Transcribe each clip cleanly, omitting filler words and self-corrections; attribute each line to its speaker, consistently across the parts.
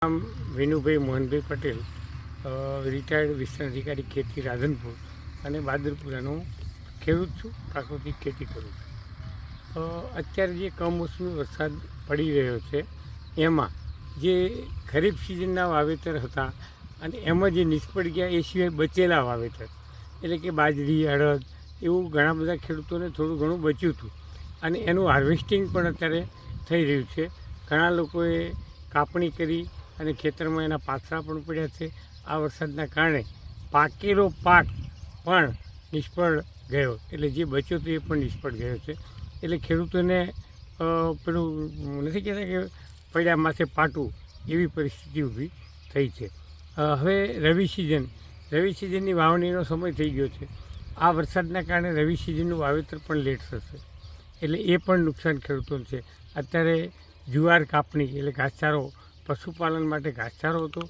Speaker 1: નામ વિનુભાઈ મોહનભાઈ પટેલ, રિટાયર્ડ વિસ્તરણ અધિકારી ખેતી રાધનપુર અને બાદરપુરાનો ખેડૂત છું. પ્રાકૃતિક ખેતી કરું છું. અત્યારે જે કમોસમી વરસાદ પડી રહ્યો છે એમાં જે ખરીફ સિઝનના વાવેતર હતા અને એમાં જે નિષ્ફળ ગયા એ સિવાય બચેલા વાવેતર એટલે કે બાજરી, અડદ એવું ઘણા બધા ખેડૂતોને થોડું ઘણું બચ્યું હતું અને એનું હાર્વેસ્ટિંગ પણ અત્યારે થઈ રહ્યું છે. ઘણા લોકોએ કાપણી કરી અને ખેતરમાં એના પાથરા પણ પડ્યા છે. આ વરસાદના કારણે પાકેલો પાક પણ નિષ્ફળ ગયો, એટલે જે બચ્યો હતો એ પણ નિષ્ફળ ગયો છે. એટલે ખેડૂતોને પેલું નથી કહેતા કે પડ્યા માથે પાટું એવી પરિસ્થિતિ ઊભી થઈ છે. હવે રવિ સિઝનની વાવણીનો સમય થઈ ગયો છે. આ વરસાદના કારણે રવિ સિઝનનું વાવેતર પણ લેટ થશે, એટલે એ પણ નુકસાન ખેડૂતોને છે. અત્યારે જુવાર કાપણી એટલે ઘાસચારો, પશુપાલન માટે ઘાસચારો હતો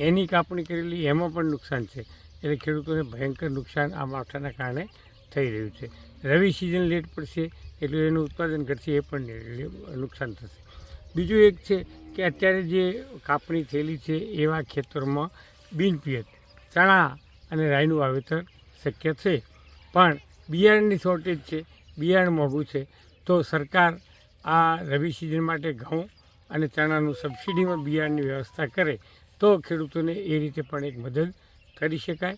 Speaker 1: એની કાપણી કરેલી, એમાં પણ નુકસાન છે. એટલે ખેડૂતોને ભયંકર નુકસાન આ માવઠાના કારણે થઈ રહ્યું છે. રવિ સિઝન લેટ પડશે એટલે એનું ઉત્પાદન ઘટશે, એ પણ નુકસાન થશે. બીજું એક છે કે અત્યારે જે કાપણી થયેલી છે એવા ખેતરોમાં બિનપિયત ચણા અને રાઈનું વાવેતર શક્ય છે, પણ બિયારણની શોર્ટેજ છે, બિયારણ મોંઘું છે. તો સરકાર આ રવિ સિઝન માટે ઘઉં અને ચણાનું સબસિડીમાં બિયારણની વ્યવસ્થા કરે તો ખેડૂતોને એ રીતે પણ એક મદદ કરી શકાય.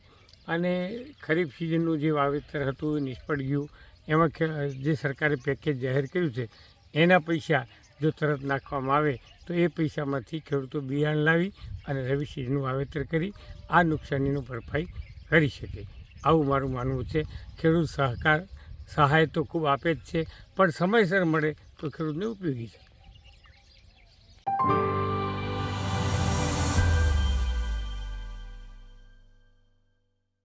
Speaker 1: અને ખરીફ સિઝનનું જે વાવેતર હતું એ નિષ્ફળ ગયું, એમાં જે સરકારે પેકેજ જાહેર કર્યું છે એના પૈસા જો તરત નાખવામાં આવે તો એ પૈસામાંથી ખેડૂતો બિયારણ લાવી અને રવિ સિઝનનું વાવેતર કરી આ નુકસાનીનું ભરપાઈ કરી શકે, આવું મારું માનવું છે. ખેડૂત સહાય તો ખૂબ આપે જ છે, પણ સમયસર મળે તો ખેડૂતને ઉપયોગી છે.